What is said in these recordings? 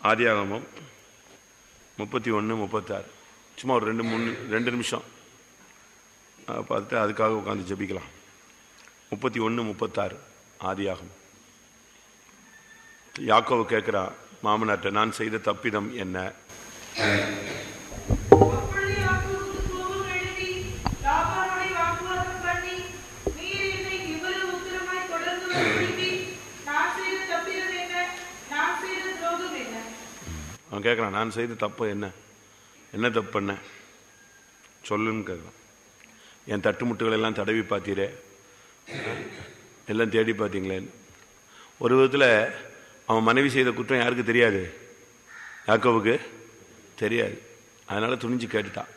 ஆதியாகமம் 31-36 சும்மா ஒரு 2 நிமிஷம் பார்த்துட்டு அதுக்காக உட்காந்து ஜெபிக்கலாம். 31-36 ஆதியாகமம். யாக்கோபு கேட்கிறா மாமனார்ட்ட, நான் செய்த தப்பிதம் என்ன? அவன் கேட்குறான், நான் செய்த தப்பு என்ன? என்ன தப்பு பண்ண சொல்லுன்னு கேட்குறான். என் தட்டுமுட்டுகள் எல்லாம் தடவி பார்த்தீரே, எல்லாம் தேடி பார்த்தீங்களேன்னு. ஒரு விதத்தில் அவன் மனைவி செய்த குற்றம் யாருக்கு தெரியாது? யாக்கோவுக்கு தெரியாது. அதனால் துணிஞ்சு கேட்டுட்டான்.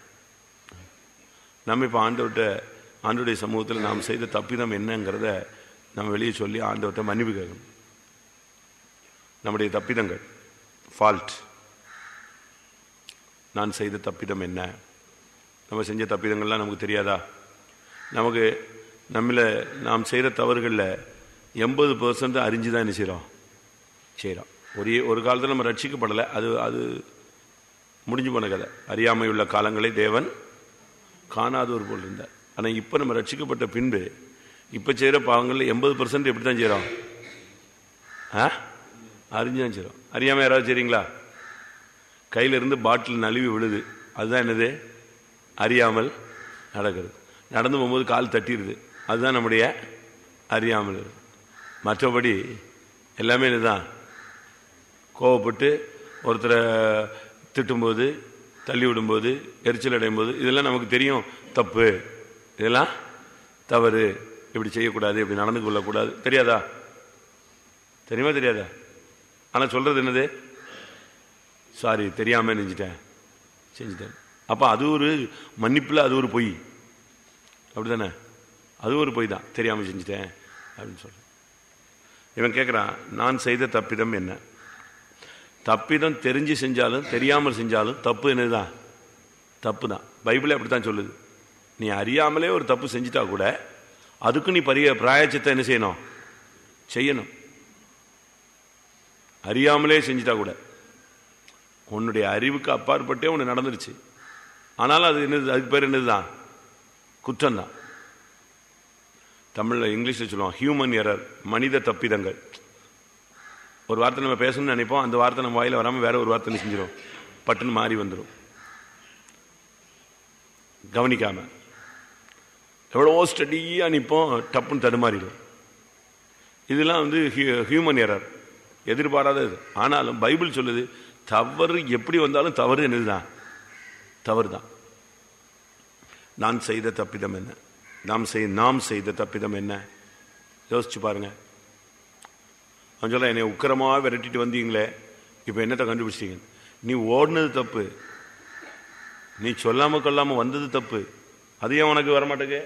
நம்ம இப்போ ஆண்டவருடைய சமூகத்தில் நாம் செய்த தப்பிதம் என்னங்கிறத நம்ம வெளியே சொல்லி ஆண்டவர்கிட்ட மன்னிப்பு கேட்கணும். நம்முடைய தப்பிதங்கள், ஃபால்ட், நான் செய்த தப்பிதம் என்ன? நம்ம செஞ்ச தப்பிதங்கள்லாம் நமக்கு தெரியாதா? நாம் செய்கிற தவறுகளில் 80% அறிஞ்சு தான் என்ன செய்கிறோம். ஒரு காலத்தில் நம்ம ரட்சிக்கப்படலை, அது முடிஞ்சு போன கதை. அறியாமையுள்ள காலங்களை தேவன் காணாதவர் போல் இருந்தார். ஆனால் இப்போ நம்ம ரட்சிக்கப்பட்ட பின்பு இப்போ செய்கிற பாவங்களில் 80% எப்படி தான் செய்கிறோம்? அறிஞ்சு தான் செய்கிறோம். அறியாமல் யாராவது செய்கிறீங்களா? கையிலிருந்து பாட்டில் நழுவி விழுது, அதுதான் என்னது? அறியாமல் நடக்கிறது. நடந்து போகும்போது கால் தட்டிடுது, அதுதான் நம்முடைய அறியாமல். மற்றபடி எல்லாமே இதுதான். கோவப்பட்டு ஒருத்தரை திட்டும்போது, தள்ளி விடும்போது, எரிச்சல் அடையும் போது, இதெல்லாம் நமக்கு தெரியும் தப்பு, இதெல்லாம் தவறு, இப்படி செய்யக்கூடாது, இப்படி நடந்து கொள்ளக்கூடாது. தெரியாதா? தெரியுமா தெரியாதா? ஆனால் சொல்றது என்னது? சாரி, தெரியாமல் செஞ்சுட்டேன். அப்போ அது ஒரு மன்னிப்பில் அது ஒரு பொய், அப்படித்தானே? அது ஒரு பொய் தான், தெரியாமல் செஞ்சுட்டேன் அப்படின்னு சொல்கிறேன். இவன் கேட்குறான், நான் செய்த தப்பிதம் என்ன? தப்பிதம் தெரிஞ்சு செஞ்சாலும் தெரியாமல் செஞ்சாலும் தப்பு என்னதுதான்? தப்பு தான். பைபிளே அப்படி தான் சொல்லுது. நீ அறியாமலே ஒரு தப்பு செஞ்சுட்டா கூட அதுக்கு நீ பிராயச்சித்தை என்ன செய்யணும். அறியாமலே செஞ்சுட்டா கூட உன்னுடைய அறிவுக்கு அப்பாற்பட்டே ஒன்று நடந்துருச்சு. ஆனாலும் அது என்னது? அதுக்கு பேர் என்னதுதான்? குற்றம் தான். தமிழில் இங்கிலீஷில் சொல்லுவோம் ஹியூமன் எரர், மனித தப்பிதங்கள். ஒரு வார்த்தை நம்ம பேசணும்னு நினைப்போம், அந்த வார்த்தை நம்ம வாயில வராமல் வேற ஒரு வார்த்தை செஞ்சிடும், பட்டுன்னு மாறி வந்துடும் கவனிக்காம. எவ்வளவோ ஸ்டடியாக நிற்போம், டப்புன்னு தடுமாறிடும். இதெல்லாம் ஹியூமன் எரர், எதிர்பாராதது. ஆனாலும் பைபிள் சொல்லுது, தவறு எப்படி வந்தாலும் தவறு என்னதுதான்? தவறு தான். நான் செய்த தப்பிதம் என்ன? நாம் செய்த தப்பிதம் என்ன? யோசிச்சு பாருங்க. அவன் சொல்ல, என்னை உக்கிரமாக விரட்டிட்டு வந்தீங்களே, இப்போ என்னத்தை கண்டுபிடிச்சிங்க? நீ ஓடினது தப்பு, நீ சொல்லாம கொள்ளாம வந்தது தப்பு. அது ஏன் உனக்கு வரமாட்டேங்க?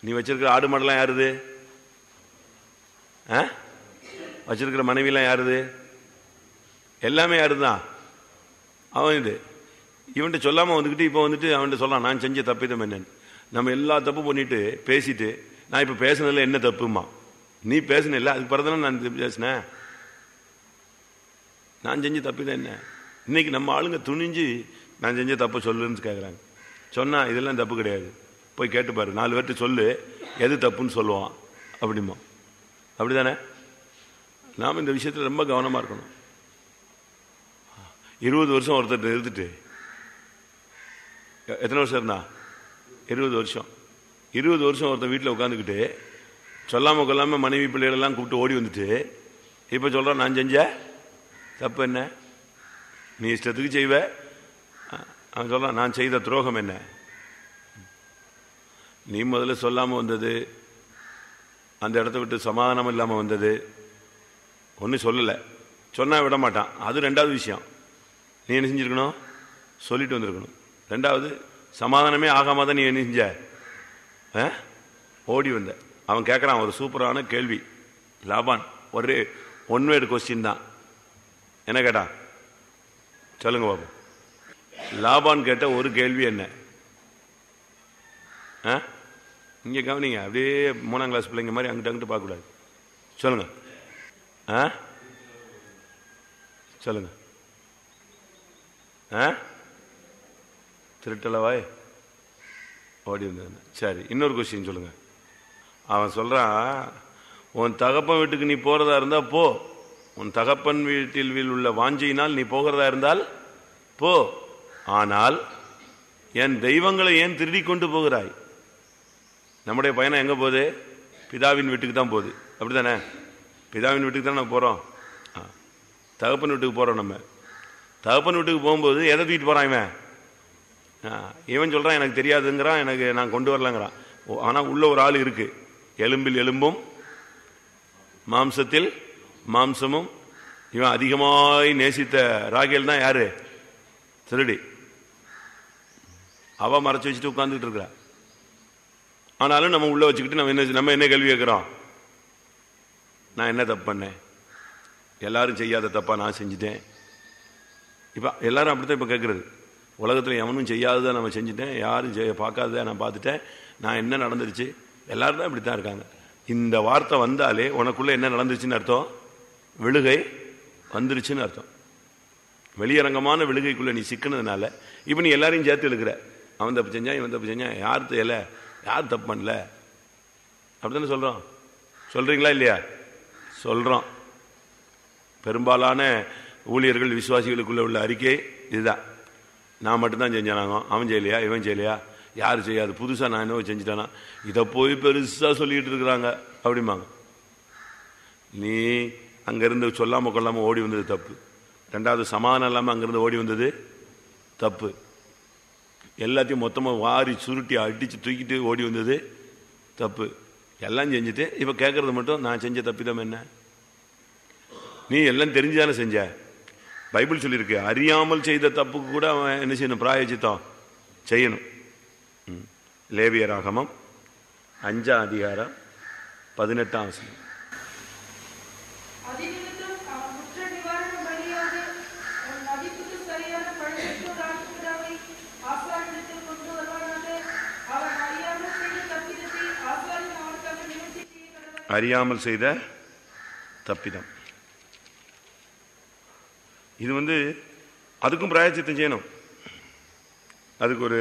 நீ வச்சிருக்கிற ஆடு மாடெல்லாம் யாருது? வச்சிருக்கிற மனைவியெல்லாம் யாருது? எல்லாமே யாருதான்? அவன் இவன்ட்டு சொல்லாமல் வந்துக்கிட்டு இப்போ அவன்கிட்ட சொல்லலாம், நான் செஞ்ச தப்பிதம் என்னன்னு. நம்ம எல்லா தப்பு பண்ணிட்டு பேசிட்டு, நான் இப்போ பேசுனதில் என்ன தப்புமா? நீ பேசுன இல்லை, அதுக்கு பிறகு நான் பேசினேன். நான் செஞ்ச தப்பிதம் என்ன? இன்னைக்கு நம்ம ஆளுங்க துணிஞ்சு நான் செஞ்ச தப்பு சொல்லுன்னு கேட்குறாங்க. சொன்னா இதெல்லாம் தப்பு கிடையாது, போய் கேட்டுப்பாரு, 4 பேர்ட்டு சொல்லு எது தப்புன்னு சொல்லுவான் அப்படிமா. அப்படிதானே? நாம் இந்த விஷயத்தில் ரொம்ப கவனமாக இருக்கணும். 20 வருஷம் ஒருத்தர் இருந்துட்டு, எத்தனை வருஷம் இருந்தா? 20 வருஷம். 20 வருஷம் ஒருத்தர் வீட்டில் உட்காந்துக்கிட்டு சொல்லாமல் கொள்ளாமல் மனைவி பிள்ளைகளெல்லாம் கூப்பிட்டு ஓடி வந்துட்டு இப்போ சொல்கிறான், நான் செஞ்ச தப்பு என்ன? நீ இஷ்டத்துக்கு செய்வ. அவன் சொல்கிறான், நான் செய்த துரோகம் என்ன? நீ முதல்ல சொல்லாமல் வந்தது, அந்த இடத்த விட்டு சமாதானம் இல்லாமல் வந்தது, ஒன்றும் சொல்லலை, சொன்னால் விட மாட்டான், அது 2வது விஷயம். நீ என்ன செஞ்சுருக்கணும்? சொல்லிட்டு வந்திருக்கணும். 2வது, சமாதானமே ஆகாம தான் நீ என்ன செஞ்ச? ஓடி வந்த. அவன் கேட்குறான் ஒரு சூப்பரான கேள்வி. லாபான் ஒரு ஒன் வேர்டு கொஸ்டின் தான். என்ன கேட்டான் சொல்லுங்க பாபு. லாபான் கேட்ட ஒரு கேள்வி என்ன? இங்கே கவனிங்க, அப்படியே 3ஆம் கிளாஸ் பிள்ளைங்க மாதிரி அங்கிட்டு பார்க்கக்கூடாது. சொல்லுங்க. சொல்லுங்க. திருட்டளவாய் ஓடி வந்தது. சரி, இன்னொரு கொஸ்டின் சொல்லுங்க. அவன் சொல்றான், உன் தகப்பன் வீட்டுக்கு நீ போறதா இருந்தா போ, உன் தகப்பன் வீட்டில் உள்ள வாஞ்சையினால் நீ போகிறதா இருந்தால் போ, ஆனால் என் தெய்வங்களை ஏன் திருடி கொண்டு போகிறாய்? நம்முடைய பயணம் எங்க போகுது? பிதாவின் வீட்டுக்கு தான் போகுது. அப்படித்தானே? பிதாவின் வீட்டுக்கு தான் நம்ம போறோம். தகப்பன் வீட்டுக்கு போறோம். நம்ம தகப்பன் வீட்டுக்கு போகும்போது எதை தூக்கிட்டு போறான் இவன்? இவன் சொல்றான் எனக்கு தெரியாதுங்கிறான், எனக்கு நான் கொண்டு வரலங்கிறான். ஆனா உள்ள ஒரு ஆள் இருக்கு, எலும்பில் எலும்பும் மாம்சத்தில் மாம்சமும். இவன் அதிகமாய் நேசித்த ராகேல் தான் யாரு? திருடி. அவ மறைச்சு வச்சுட்டு உட்கார்ந்துட்டு இருக்கிற. ஆனாலும் நம்ம உள்ள வச்சுக்கிட்டு நம்ம என்ன கேள்வி கேட்கிறோம்? நான் என்ன தப்பு பண்ணேன்? எல்லாரும் செய்யாத தப்பா நான் செஞ்சுட்டேன். இப்ப எல்லாரும் அப்படித்தான் இப்ப கேட்கறது. உலகத்தில் எவனும் செய்யாததை நம்ம செஞ்சுட்டேன், யாரும் பார்க்காததை நான் பார்த்துட்டேன், நான் என்ன நடந்துருச்சு? எல்லாரும் தான் இப்படித்தான் இருக்காங்க. இந்த வார்த்தை வந்தாலே உனக்குள்ள என்ன நடந்துச்சுன்னு அர்த்தம்? விழுகை வந்துருச்சுன்னு அர்த்தம். வெளியரங்கமான விழுகைக்குள்ள நீ சிக்கினதுனால இப்ப நீ எல்லாரையும் சேர்த்து எழுக்கிற. அவன் தப்பு செஞ்சான், இவன் தப்பு செஞ்சான், யார் தெரியல, யார் தப்பு பண்ணல, அப்படித்தானே சொல்றோம். சொல்றீங்களா இல்லையா? சொல்றோம். பெரும்பாலான ஊழியர்கள் விசுவாசிகளுக்குள்ள உள்ள அறிக்கை இதுதான். நான் மட்டும்தான் செஞ்சானாங்க, அவன் செய்யலையா, இவன் செய்யலையா, யாரு செய்யாது, புதுசா நான் என்னவோ செஞ்சுட்டானா, இதை போய் பெருசா சொல்லிட்டு இருக்கிறாங்க அப்படிம்பாங்க. நீ அங்கிருந்து சொல்லாம கொள்ளாம ஓடி வந்தது தப்பு. ரெண்டாவது, சமாதானம் இல்லாம அங்கிருந்து ஓடி வந்தது தப்பு. எல்லாத்தையும் மொத்தமா வாரி சுருட்டி அடிச்சு தூக்கிட்டு ஓடி வந்தது தப்பு. எல்லாம் செஞ்சுட்டு இப்ப கேட்கறது மட்டும் நான் செஞ்ச தப்பிதம் என்ன? நீ எல்லாம் தெரிஞ்சுதானே செஞ்ச. பைபிள் சொல்லியிருக்கு, அறியாமல் செய்த தப்புக்கு கூட அவன் என்ன செய்யணும்? பிராயச்சித்தம் செய்யணும். லேவியராகமம் 5ஆம் அதிகாரம் 18ஆம் வசனம். அறியாமல் செய்த தப்பிதம். இது அதுக்கும் பிராயச்சித்தம் செய்யணும். அதுக்கு ஒரு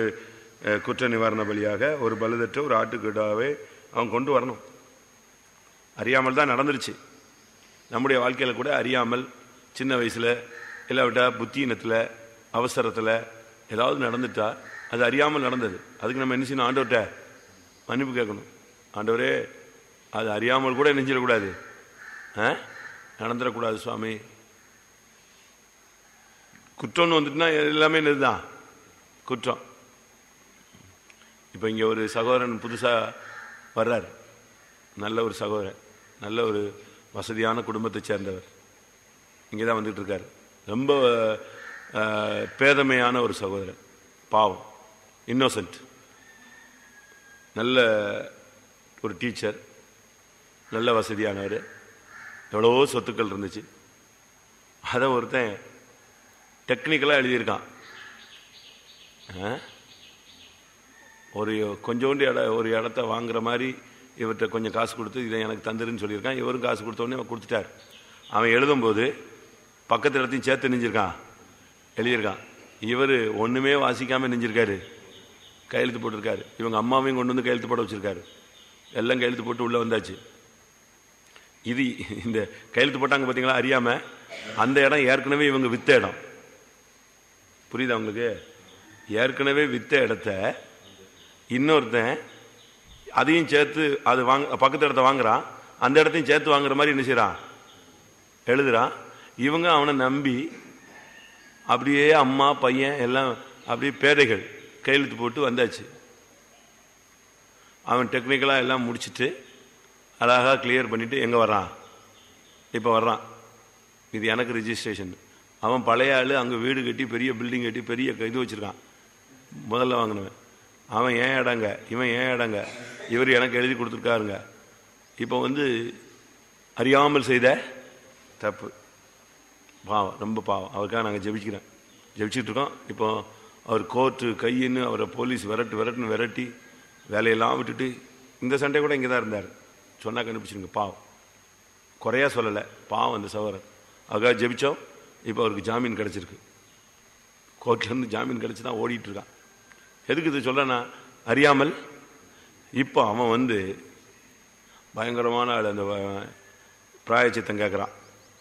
குற்ற நிவாரண பலியாக ஒரு பலுதற்ற ஒரு ஆட்டுக்கிடாவே அவன் கொண்டு வரணும். அறியாமல் தான் நடந்துருச்சு. நம்முடைய வாழ்க்கையில கூட அறியாமல் சின்ன வயசுல இல்லாவிட்டா புத்தியினத்துல அவசரத்துல ஏதாவது நடந்துட்டா அது அறியாமல் நடந்தது. அதுக்கு நம்ம என்ன செய்யணும்? ஆண்டவர்கிட்ட மன்னிப்பு கேட்கணும். ஆண்டவரே, அது அறியாமல் கூட நெஞ்சிடக்கூடாது, நடந்துடக்கூடாது சுவாமி. குற்றம்னு வந்துட்டுனா எல்லாமே என்னதுதான் குற்றம். இப்ப இங்க ஒரு சகோதரன் புதுசா வர்றாரு, நல்ல ஒரு சகோதரன், நல்ல ஒரு வசதியான குடும்பத்தை சேர்ந்தவர், இங்கதான் வந்துட்டு இருக்காரு. ரொம்ப பேதமையான ஒரு சகோதரன், பாவம், இன்னோசன்ட், நல்ல ஒரு டீச்சர், நல்ல வசதியானவர், எவ்வளவோ சொத்துக்கள் இருந்துச்சு. அதை ஒருத்தன் டெக்னிக்கலா எழுதியிருக்கான். ஒரு கொஞ்சோண்டு ஒரு இடத்த வாங்குற மாதிரி இவர்கிட்ட கொஞ்சம் காசு கொடுத்து இதை எனக்கு தந்துருன்னு சொல்லியிருக்கான். இவரும் காசு கொடுத்தோடனே அவன் கொடுத்துட்டார். அவன் எழுதும்போது பக்கத்து இடத்தையும் சேர்த்து நெஞ்சிருக்கான், எழுதியிருக்கான். இவர் ஒண்ணுமே வாசிக்காம நெஞ்சிருக்காரு, கையெழுத்து போட்டிருக்காரு. இவங்க அம்மாவையும் கொண்டு வந்து கையெழுத்து போட வச்சிருக்காரு. எல்லாம் கையெழுத்து போட்டு உள்ள வந்தாச்சு. இது இந்த கையெழுத்து போட்டாங்க பார்த்தீங்களா அறியாம, அந்த இடம் ஏற்கனவே இவங்க வித்த இடம். புரியுதா உங்களுக்கு? ஏற்கனவே வித்த இடத்த இன்னொருத்தன் அதையும் சேர்த்து அது பக்கத்து இடத்த வாங்குறான், அந்த இடத்தையும் சேர்த்து வாங்குற மாதிரி என்ன செய்யறான்? எழுதுறான். இவங்க அவனை நம்பி அப்படியே அம்மா பையன் எல்லாம் அப்படியே பேதைகள் கையெழுத்து போட்டு வந்தாச்சு. அவன் டெக்னிக்கலா எல்லாம் முடிச்சுட்டு அழகா கிளியர் பண்ணிட்டு எங்க வர்றான்? இப்ப வர்றான், இது எனக்கு ரிஜிஸ்ட்ரேஷன். அவன் பழைய ஆளு, அங்க வீடு கட்டி பெரிய பில்டிங் கட்டி பெரிய இது வச்சிருக்கான், முதல்ல வாங்கினவன். அவன் ஏன் இடங்க, இவன் ஏன் இடங்க, இவர் எனக்கு எழுதி கொடுத்துருக்காருங்க. இப்போ அறியாமல் செய்த தப்பு. பாவம், ரொம்ப பாவம். அவருக்காக நாங்கள் ஜெபிச்சுட்டு இருக்கோம். இப்போ அவர் கோர்ட்டு கையின்னு அவரை போலீஸ் விரட்டுன்னு விரட்டி வேலையெல்லாம் விட்டுட்டு இந்த சண்டை கூட இங்கே தான் இருந்தார். சொன்னா கண்டுபிடிச்சிருங்க. பாவம், குறையா சொல்லலை, பாவம் அந்த சகோதரன். அதுக்காக ஜெபிச்சோம். இப்போ அவருக்கு ஜாமீன் கிடச்சிருக்கு. கோர்ட்லேருந்து ஜாமீன் கிடச்சி தான் ஓடிட்டு இருக்கான். எதுக்கு இது சொல்கிறேன்னா, அறியாமல். இப்போ அவன் பயங்கரமான ஆள். அந்த பிராயச்சித்தம் கேட்குறான்.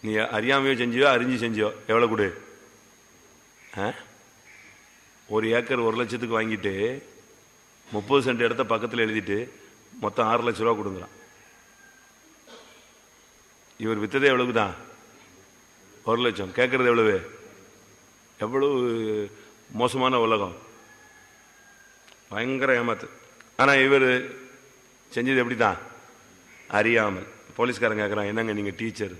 நீ அறியாமையோ செஞ்சியோ அறிஞ்சு செஞ்சியோ எவ்வளோ கொடு? 1 ஏக்கர் 1 லட்சத்துக்கு வாங்கிட்டு 30 சென்ட் இடத்த பக்கத்தில் எழுதிட்டு மொத்தம் 6 லட்ச ரூபா கொடுங்குறான். இவர் வித்ததே எவ்வளவுக்கு தான்? 1 லட்சம். கேட்கறது எவ்வளவு? எவ்வளவு மோசமான உலகம், பயங்கர ஏமாத்து. ஆனால் இவர் செஞ்சது எப்படி தான்? அறியாமல். போலீஸ்காரன் கேட்குறான், என்னங்க நீங்கள் டீச்சர்,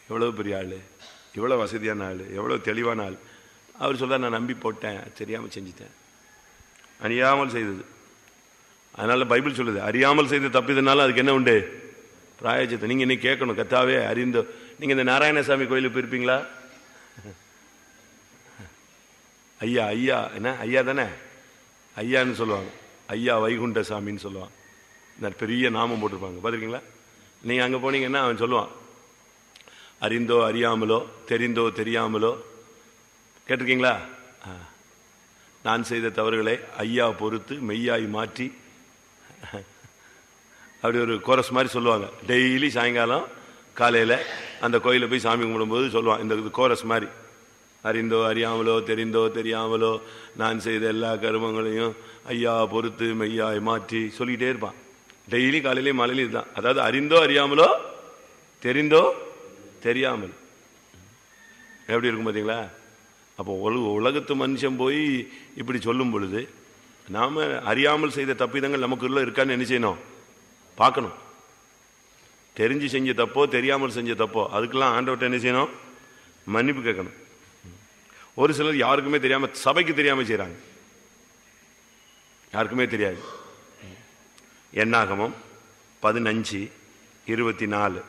எவ்வளோ பெரிய ஆள், எவ்வளோ வசதியான ஆள், எவ்வளோ தெளிவான ஆள். அவர் சொல்கிறார், நான் நம்பி போட்டேன், தெரியாமல் செஞ்சுட்டேன். அறியாமல் செய்தது. அதனால பைபிள் சொல்லுது, அறியாமல் செய்து தப்பிதனால அதுக்கு என்ன உண்டு? பிராயச்சித்தம். நீங்கள் இன்னைக்கு கேட்கணும், கத்தாவே அறிந்தோ. நீங்கள் இந்த நாராயணசாமி கோயிலுக்கு போயிருப்பீங்களா? ஐயா ஐயா என்ன ஐயா தானே, ஐயான்னு சொல்லுவாங்க. ஐயா வைகுண்ட சாமின்னு சொல்லுவாங்க. பெரிய நாமம் போட்டிருப்பாங்க, பார்த்துருக்கீங்களா? நீங்கள் அங்கே போனீங்கன்னா அவன் சொல்லுவான், அறிந்தோ அறியாமலோ, தெரிந்தோ தெரியாமலோ. கேட்டிருக்கீங்களா? நான் செய்த தவறுகளை ஐயா பொறுத்து மெய்யாய் மாற்றி, அப்படி ஒரு கோரஸ் மாதிரி சொல்லுவாங்க. டெய்லி சாயங்காலம் காலையில் அந்த கோயிலில் போய் சாமி கும்பிடும்போது சொல்லுவான் இந்த கோரஸ் மாதிரி. அறிந்தோ அறியாமலோ, தெரிந்தோ தெரியாமலோ, நான் செய்த எல்லா கருமங்களையும் ஐயா பொறுத்து மெய்யாய் மாற்றி சொல்லிக்கிட்டே இருப்பான். டெய்லி காலையிலேயும் மாலையிலும் இதுதான். அதாவது அறிந்தோ அறியாமலோ, தெரிந்தோ தெரியாமல். எப்படி இருக்கும் பார்த்தீங்களா? அப்போ உலகத்து மனுஷன் போய் இப்படி சொல்லும் பொழுது நாம் அறியாமல் செய்த தப்பிதங்கள் நமக்குள்ள இருக்கான்னு என்ன செய்யணும்? பார்க்கணும். தெரிஞ்சு செஞ்ச தப்போ தெரியாமல் செஞ்ச தப்போ அதுக்கெல்லாம் ஆண்டவர்கிட்ட என்ன செய்யணும்? மன்னிப்பு கேட்கணும். ஒரு சிலர் யாருக்குமே தெரியாமல், சபைக்கு தெரியாமல் செய்கிறாங்க, யாருக்குமே தெரியாது. என்னாகமம் 15:24.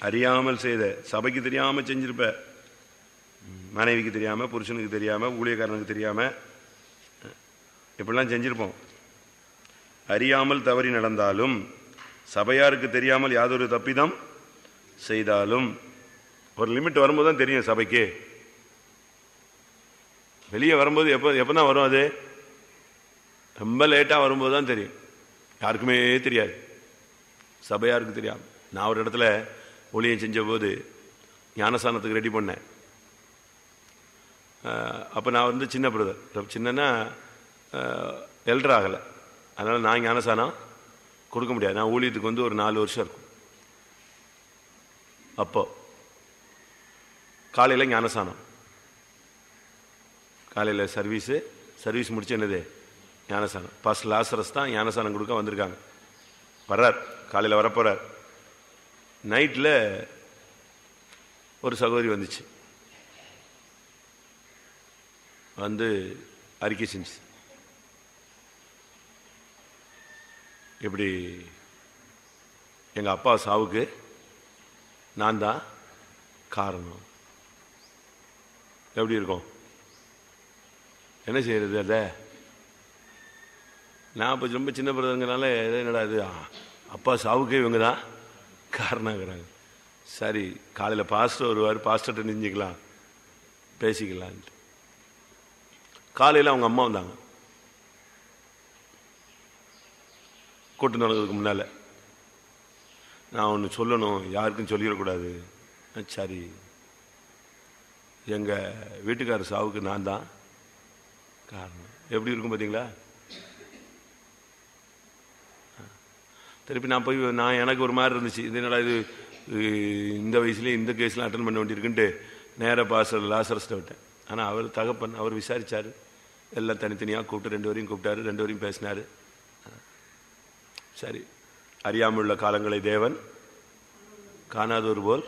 அறியாமல் செய்த, சபைக்கு தெரியாம செஞ்சிருப்ப, மனைவிக்கு தெரியாம, புருஷனுக்கு தெரியாம, ஊழியக்காரனுக்கு தெரியாம, இப்படிலாம் செஞ்சிருப்போம். அறியாமல் தவறி நடந்தாலும், சபையாருக்கு தெரியாமல் யாதொரு தப்பிதம் செய்தாலும், ஒரு லிமிட் வரும்போது தான் தெரியும் சபைக்கு. வெளியே வரும்போது எப்பதான் வரும்? அது ரொம்ப லேட்டா வரும்போது தான் தெரியும். யாருக்குமே தெரியாது, சபையாருக்கு தெரியாம. நான் ஒரு இடத்துல ஊழியம் செஞ்ச போது ஞானஸ்தானத்துக்கு ரெடி பண்ணேன். அப்போ நான் சின்ன பிரதர், சின்னன்னா எல்டர் ஆகலை, அதனால் நான் ஞானஸ்தானம் கொடுக்க முடியாது. நான் ஊழியத்துக்கு ஒரு 4 வருஷம் இருக்கும். அப்போ காலையில் ஞானஸ்தானம், காலையில் சர்வீஸ் முடிச்சு என்னது ஞானஸ்தானம். பாஸ்டர் லாசரஸ் தான் ஞானஸ்தானம் கொடுக்க வந்திருக்காங்க. வர்றார், காலையில் வரப்போகிறார். நைட்டில் ஒரு சகோதரி வந்துச்சு, அறிக்கை செஞ்சு, இப்படி எங்கள் அப்பா சாவுக்கு நான் தான் காரணம். எப்படி இருக்கும்? என்ன செய்யறது? அதை நான் இப்போ ரொம்ப சின்ன பிறந்ததுனால என்னடா இது, அப்பா சாவுக்கே இவங்க தான் காரணங்கிறாங்க. சரி, காலையில் பாஸ்டர் வருவார், பாஸ்டர்கிட்ட நெஞ்சிக்கலாம், பேசிக்கலான்ட்டு. காலையில் அவங்க அம்மா வந்தாங்க, கூட்டம் நடக்கிறதுக்கு முன்னால். நான் ஒன்று சொல்லணும், யாருக்கும் சொல்லிடக்கூடாது. சரி, எங்கள் வீட்டுக்காரர் சாவுக்கு நான் தான் காரணம். எப்படி இருக்கும் பார்த்தீங்களா? திருப்பி நான் போய் எனக்கு ஒரு மாதிரி இருந்துச்சு, இது என்னடா இது, இந்த வயசுலேயே இந்த கேஸ்லாம் அட்டன் பண்ண வேண்டியிருக்குன்ட்டு நேராக பாஸ்டர் லாசரஸ்ட்டை விட்டேன். ஆனால் அவர் தகப்பன், அவர் விசாரித்தார், எல்லாம் தனித்தனியாக கூப்பிட்டு 2 பேரையும் கூப்பிட்டாரு, 2 பேரையும் பேசினார். சரி, அறியாமல் உள்ள காலங்களை தேவன் காணாதவர் போல்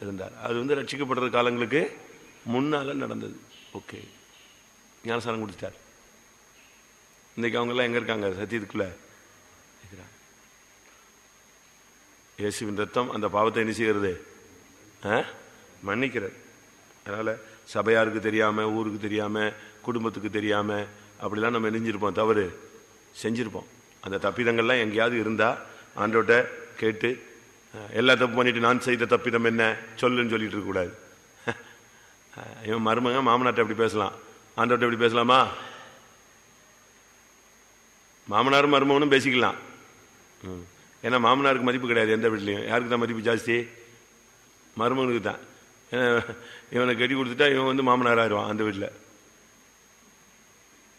இருந்தார். அது ரட்சிக்கப்படுற காலங்களுக்கு முன்னால் நடந்தது. ஓகே, ஞானஸ்தானம் கொடுத்துட்டார். இன்றைக்கி அவங்கெல்லாம் எங்கே இருக்காங்க? சத்தியத்துக்குள்ளே இருக்கிறாங்க. இயேசுவின் ரத்தம் அந்த பாவத்தை என்ன செய்கிறது? மன்னிக்கிறது. அதனால் சபையாருக்கு தெரியாமல், ஊருக்கு தெரியாமல், குடும்பத்துக்கு தெரியாமல் அப்படிலாம் நம்ம நெஞ்சிருப்போம், தவறு செஞ்சுருப்போம். அந்த தப்பிதங்கள்லாம் எங்கேயாவது இருந்தால் ஆண்டவர்கிட்ட கேட்டு, எல்லா தப்பு பண்ணிட்டு நான் செய்த தப்பிதம் என்ன சொல்லுன்னு சொல்லிட்டு இருக்கக்கூடாது. இவன் மருமக மாமனார்ட்ட எப்படி பேசலாம், ஆண்டவர்கிட்ட எப்படி பேசலாமா? மாமனாரும் மருமகனும் பேசிக்கலாம். ஏன்னா மாமனாருக்கு மதிப்பு கிடையாது எந்த வீட்லையும். யாருக்கு தான் மதிப்பு ஜாஸ்தி? மருமகனுக்கு தான். ஏன்னா இவனை கட்டி கொடுத்துட்டா இவன் வந்து மாமனார் ஆயிடுவான் அந்த வீட்டில்.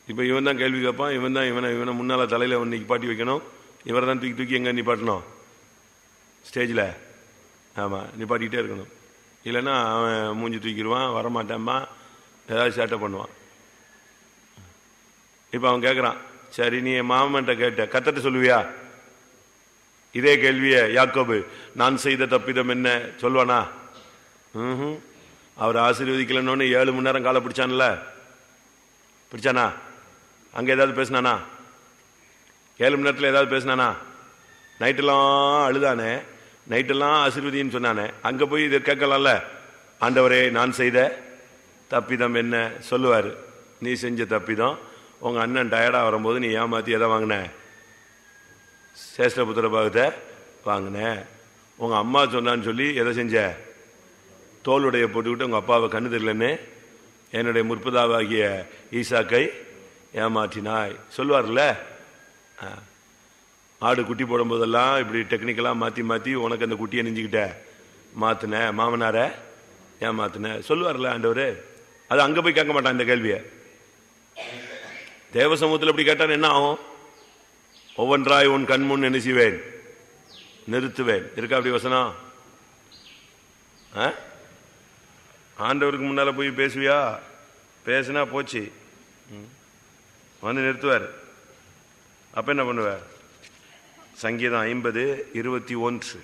இப்போ இவன் தான் கேள்வி கேட்பான், இவன் தான் இவனை முன்னால் தலையில் ஒன்று நிப்பாட்டி வைக்கணும். இவரை தான் தூக்கி தூக்கி எங்கே நிப்பாட்டணும்? ஸ்டேஜில். ஆமாம், நிப்பாட்டிக்கிட்டே இருக்கணும். இல்லைன்னா அவன் மூஞ்சி தூக்கிடுவான், வரமாட்டான்மா, ஏதாவது சேட்டை பண்ணுவான். இப்போ அவன் கேட்குறான், சரி நீ என் மாமன்ட்ட கேட்ட, கத்தட்ட சொல்லுவியா? இதே கேள்வியை யாக்கோபு நான் செய்த தப்பிதம் என்ன சொல்வானா? அவர் ஆசீர்வதிக்கலன்னு 7 மணி நேரம் காலை பிடிச்சான்ல, பிடிச்சானா? அங்கே ஏதாவது பேசினானா? 7 மணி நேரத்தில் ஏதாவது பேசினானா? நைட்டெல்லாம் அழுதானே, நைட்டெல்லாம் ஆசீர்வதின்னு சொன்னானே, அங்கே போய் இதை கேட்கலாம்ல. ஆண்டவரே நான் செய்த தப்பிதம் என்ன சொல்லுவார். நீ செஞ்ச தப்பிதம், உங்கள் அண்ணன் டயர்டாக வரும்போது நீ ஏமாற்றி எதை வாங்கின? சேஷ்டபுத்திர பாகத்தை வாங்கின. உங்கள் அம்மா சொன்னான்னு சொல்லி எதை செஞ்ச? தோளுடைய போட்டுக்கிட்டு உங்கள் அப்பாவை கண்ணு தெரியலன்னு என்னுடைய முற்பதாவாகிய ஈசாக்கை ஏமாற்றினாய் சொல்லுவார்ல. ஆடு குட்டி போடும்போதெல்லாம் இப்படி டெக்னிக்கலாக மாற்றி மாற்றி உனக்கு அந்த குட்டியை நெஞ்சுக்கிட்ட மாற்றின, மாமனாரை ஏமாத்தின சொல்லுவார்ல ஆண்டவர். அது அங்கே போய் கேட்க மாட்டான் இந்த கேள்வியை. தேவ சமூகத்தில் இப்படி கேட்டான் என்ன ஆகும்? ஒவ்வொன்றாய் உன் கண்முன் என்ன செய்வேன்? நிறுத்துவேன். இருக்கா அப்படி வசனம்? ஆண்டவருக்கு முன்னால போய் பேசுவியா? பேசுனா போச்சு, வந்து நிறுத்துவார். அப்ப என்ன பண்ணுவார்? சங்கீதம் 50:21.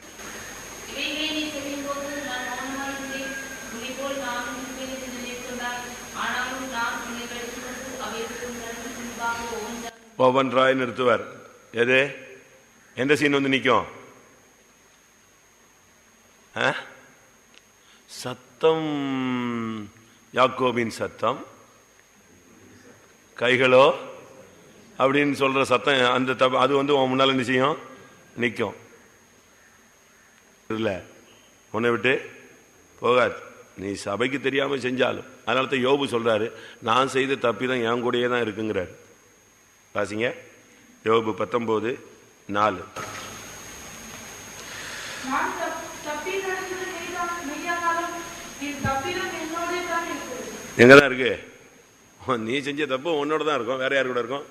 ஒவ்வொன்றாய் நிறுத்துவார். எது எந்த சீன் வந்து நிற்கும்? சத்தம், யாக்கோபின் சத்தம், கைகளோ அப்படின்னு சொல்ற சத்தம். அந்த அது வந்து உன் முன்னால என்ன செய்யும்? நிற்கும். இல்லை, உன்னை விட்டு போகாது. நீ சபைக்கு தெரியாம செஞ்சாலும். அதனால தான் யோபு சொல்றாரு, நான் செய்த தப்பிதான் என் கூடயே தான் இருக்குங்கிறாரு. வாசிங்க யோபு 19:4. எங்கதான் இருக்கு? நீ செஞ்ச தப்பு உன்னோட தான் இருக்கும், வேற யாரு கூட இருக்கும்?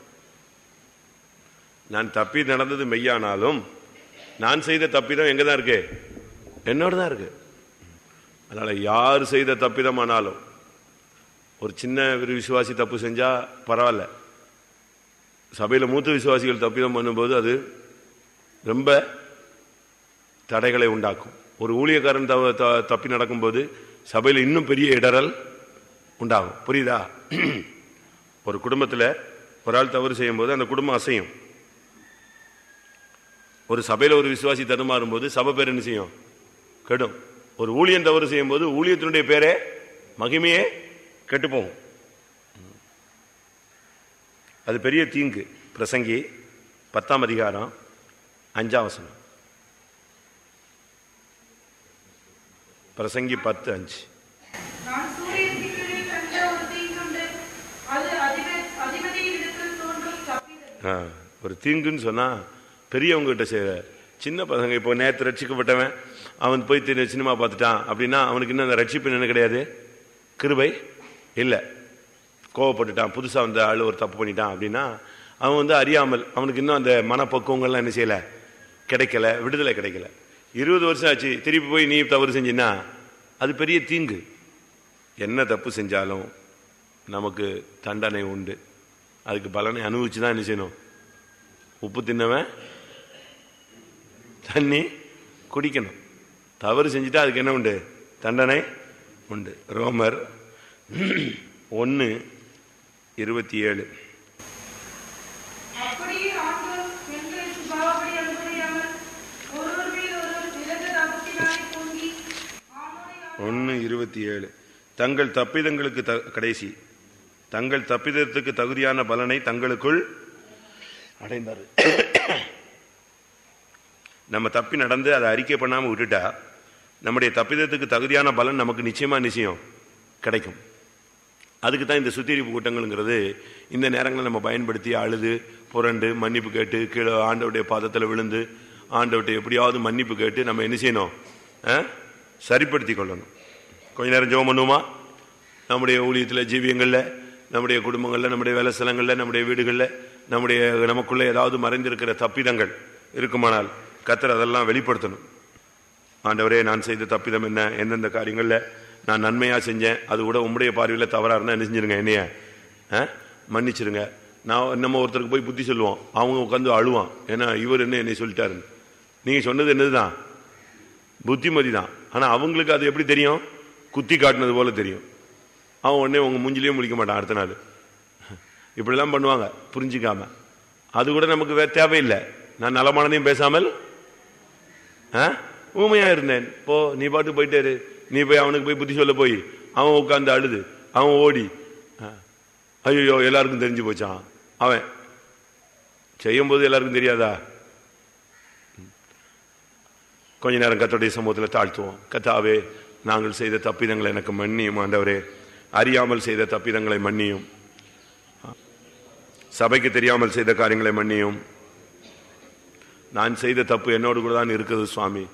நான் தப்பி நடந்தது மெய்யானாலும் நான் செய்த தப்பிதம் எங்கதான் இருக்கு? என்னோட தான் இருக்கு. அதனால யார் செய்த தப்பிதமானாலும், ஒரு சின்ன ஒரு விசுவாசி தப்பு செஞ்சா பரவாயில்ல, சபையில் மூத்த விசுவாசிகள் தப்பிதம் பண்ணும்போது அது ரொம்ப தடைகளை உண்டாக்கும். ஒரு ஊழியக்காரன் தப்பி நடக்கும்போது சபையில் இன்னும் பெரிய இடரல் உண்டாகும். புரியுதா? ஒரு குடும்பத்தில் ஒரு ஆள் தவறு செய்யும் போது அந்த குடும்பம் அசையும். ஒரு சபையில் ஒரு விசுவாசி தடுமாறும் போது சபை பேர் என்ன செய்யும்? கெடும். ஒரு ஊழியன் தவறு செய்யும் போது ஊழியத்தினுடைய பேரே, மகிமையே கெட்டுப்போகும். அது பெரிய தீங்கு. பிரசங்கி 10:5. பிரசங்கி 10:5. ஒரு தீங்குன்னு சொன்னா பெரியவங்க கிட்ட செய்யற. சின்ன பசங்க, இப்போ நேற்று ரட்சிக்கப்பட்டவன் அவன் போய் சினிமா பார்த்துட்டான் அப்படின்னா அவனுக்கு இன்னும் அந்த ரட்சிப்பு என்ன கிடையாது? கிருபை இல்லை. கோவப்பட்டுட்டான், புதுசாக வந்த ஆள் ஒரு தப்பு பண்ணிட்டான் அப்படின்னா அவன் வந்து அறியாமல், அவனுக்கு இன்னும் அந்த மனப்பக்குவங்கள்லாம் என்ன செய்யலை, கிடைக்கல, விடுதலை கிடைக்கல. 20 வருஷம் ஆச்சு, திருப்பி போய் நீ தவறு செஞ்சின்னா அது பெரிய தீங்கு. என்ன தப்பு செஞ்சாலும் நமக்கு தண்டனை உண்டு. அதுக்கு பலனை அனுபவிச்சு தான் என்ன செய்யணும்? உப்பு தின்னவன் தண்ணி குடிக்கணும். தவறு செஞ்சுட்டா அதுக்கு என்ன உண்டு? தண்டனை உண்டு. ரோமர் 1:27. 1:27. தங்கள் தப்பிதங்களுக்கு கடைசி தங்கள் தப்பிதத்துக்கு தகுதியான பலனை தங்களுக்குள் அடைந்தார். நம்ம தப்பி நடந்து அதை அறிக்கை பண்ணாம விட்டுட்டா நம்முடைய தப்பிதத்துக்கு தகுதியான பலன் நமக்கு நிச்சயம் கிடைக்கும். அதுக்கு தான் இந்த சுத்திகரிப்பு கூட்டங்கள்ங்கிறது. இந்த நேரங்களை நம்ம பயன்படுத்தி அழுது புரண்டு மன்னிப்பு கேட்டு கீழே ஆண்டவருடைய பாதத்தில் விழுந்து ஆண்டவர்கிட்ட எப்படியாவது மன்னிப்பு கேட்டு நம்ம என்ன செய்யணும், சரிப்படுத்தி கொள்ளணும். கொஞ்ச நேரம் ஜெபம் பண்ணுவோமா? நம்முடைய ஊழியத்தில், ஜீவியங்களில், நம்முடைய குடும்பங்களில், நம்முடைய வேலை ஸ்தலங்களில், நம்முடைய வீடுகளில், நமக்குள்ள ஏதாவது மறைந்திருக்கிற தப்பிதங்கள் இருக்குமானால் கர்த்தர் அதெல்லாம் வெளிப்படுத்தணும். ஆண்டவரே, நான் செய்த தப்பிதம் என்ன, எந்தெந்த காரியங்களில் நான் நன்மையாக செஞ்சேன், அது கூட உம்முடைய பார்வையில் தவறாக இருந்தால் என்ன செஞ்சிருங்க, என்னைய மன்னிச்சிருங்க. நம்ம ஒருத்தருக்கு போய் புத்தி சொல்லுவோம், அவங்க உட்காந்து அழுவான், ஏன்னா இவர் என்னை சொல்லிட்டாருன்னு. நீங்கள் சொன்னது என்னதுதான், புத்திமதி தான். ஆனால் அவங்களுக்கு அது எப்படி தெரியும், குத்தி காட்டினது போல தெரியும். அவன் உடனே உங்கள் மூஞ்சிலையும் முடிக்க மாட்டான் அடுத்த நாள். இப்படிலாம் பண்ணுவாங்க புரிஞ்சிக்காம. அது கூட நமக்கு தேவையில்லை. நான் நலமானதையும் பேசாமல் ஊமையா இருந்தேன், போ நீ பாட்டு போயிட்டாரு. நீ போய் அவனுக்கு போய் புத்தி சொல்ல போய் அவன் உட்காந்து அழுது, அவன் ஓடி, ஐயோ எல்லாருக்கும் தெரிஞ்சு போச்சான். அவன் செய்யும் போது எல்லாருக்கும் தெரியாதா? கொஞ்ச நேரம் கர்த்தருடைய சமூகத்தில் தாழ்த்துவோம். கர்த்தாவே, நாங்கள் செய்த தப்பிதங்களை எனக்கு மன்னியும். ஆண்டவரே, அறியாமல் செய்த தப்பிதங்களை மன்னியும். சபைக்கு தெரியாமல் செய்த காரியங்களை மன்னியும். நான் செய்த தப்பு என்னோடு கூட தான் இருக்குது சுவாமி.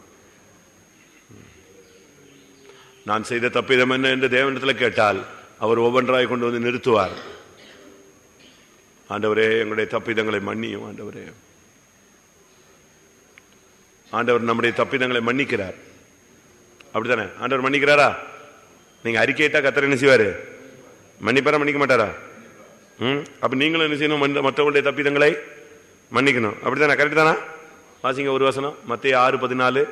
நான் செய்த தப்பிதம் என்ன என்று தேவனிடத்தில் கேட்டால் அவர் ஒவ்வொன்றாய் கொண்டு வந்து நிறுத்துவார். ஆண்டவரே, எங்களுடைய தப்பிதங்களை மன்னியும். ஆண்டவரே, ஆண்டவர் நம்முடைய தப்பிதங்களை மன்னிக்கிறார். அப்படித்தானே? ஆண்டவர் மன்னிக்கிறாரா? நீங்க அறிக்கையிட்டா கர்த்தர் என்ன செய்வாரு? மன்னிப்பாரா, மன்னிக்க மாட்டாரா? அப்ப நீங்களும் என்ன செய்யணும்? மற்றவங்களுடைய தப்பிதங்களை மன்னிக்கணும். அப்படித்தானே? கரெக்ட் தானா? வாசிங்க ஒரு வசனம், மத்தேயு 6:14,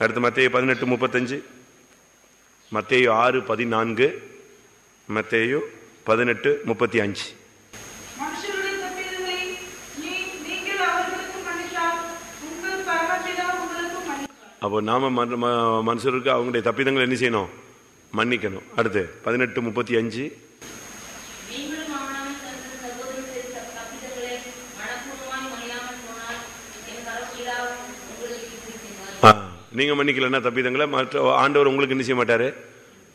அடுத்து மத்தேயு 18:35, மத்தேயு 6:14, மத்தேயு 18:35. அப்போ நாம மனுஷருக்கு அவங்களுடைய தப்பிதங்களை என்ன செய்யணும்? மன்னிக்கணும். அடுத்து 18:35, நீங்க மன்னிக்கலன்னா தப்பிதங்களை மற்ற ஆண்டவர் உங்களுக்கு என்ன செய்ய மாட்டாரு?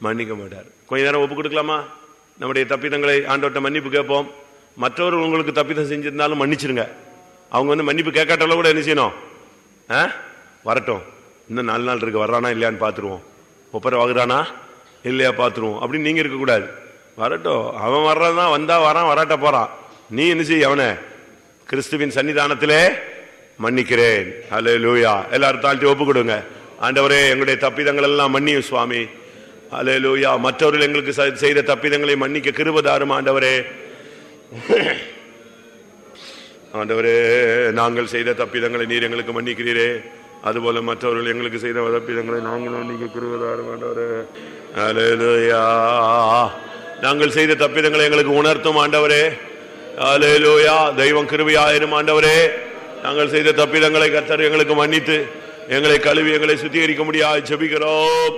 மன்னிக்க மாட்டார். கொஞ்ச நேரம் ஒப்பு கொடுக்கலாமா? நம்முடைய தப்பிதங்களை ஆண்டவர்கிட்ட மன்னிப்பு கேட்போம். மற்றவர்கள் உங்களுக்கு தப்பிதம் செஞ்சிருந்தாலும் மன்னிச்சிருங்க. அவங்க மன்னிப்பு கேட்காட்டாலும் கூட என்ன செய்யணும்? வரட்டும், இன்னும் 4 நாள் இருக்கு, வர்றானா இல்லையான்னு பார்த்துருவோம். ஒப்பரை வாங்குறானா இல்லையா பார்த்துருவோம். அப்படின்னு நீங்க இருக்கக்கூடாது. வரட்டும், அவன் வர்றதான், வந்தா வரான், வராட்ட போறான். நீ என்ன செய்ய? அவனை கிறிஸ்துவின் சன்னிதானத்திலே மன்னிக்கிறேன். அல்லேலூயா. எல்லாரும் தாழ்த்தி ஒப்பு கொடுங்க. ஆண்டவரே, எங்களுடைய தப்பிதங்கள் எல்லாம் மன்னியும் சுவாமி. அல்லேலூயா. மற்றவர்கள் எங்களுக்கு செய்த தப்பிதங்களை மன்னிக்க கிருபை தாரும் ஆண்டவரே. ஆண்டவரே, நாங்கள் செய்த தப்பிதங்களை நீர் எங்களுக்கு மன்னிக்கிறீரே, அதுபோல மற்றவர்கள் எங்களுக்கு செய்த தப்பிதங்களை நாங்கள் மன்னிக்க கிருபை தாரும் ஆண்டவரே. அல்லேலூயா. நாங்கள் செய்த தப்பிதங்களை எங்களுக்கு உணர்த்தும் ஆண்டவரே. அல்லேலூயா. தெய்வம் கிருபையாயிரும் ஆண்டவரே. நாங்கள் செய்த தப்பிதங்களை கர்த்தர் எங்களுக்கு மன்னித்து எங்களை கழுவி எங்களை சுத்திகரிக்க முடியாது ஜெபிக்கிறோம்.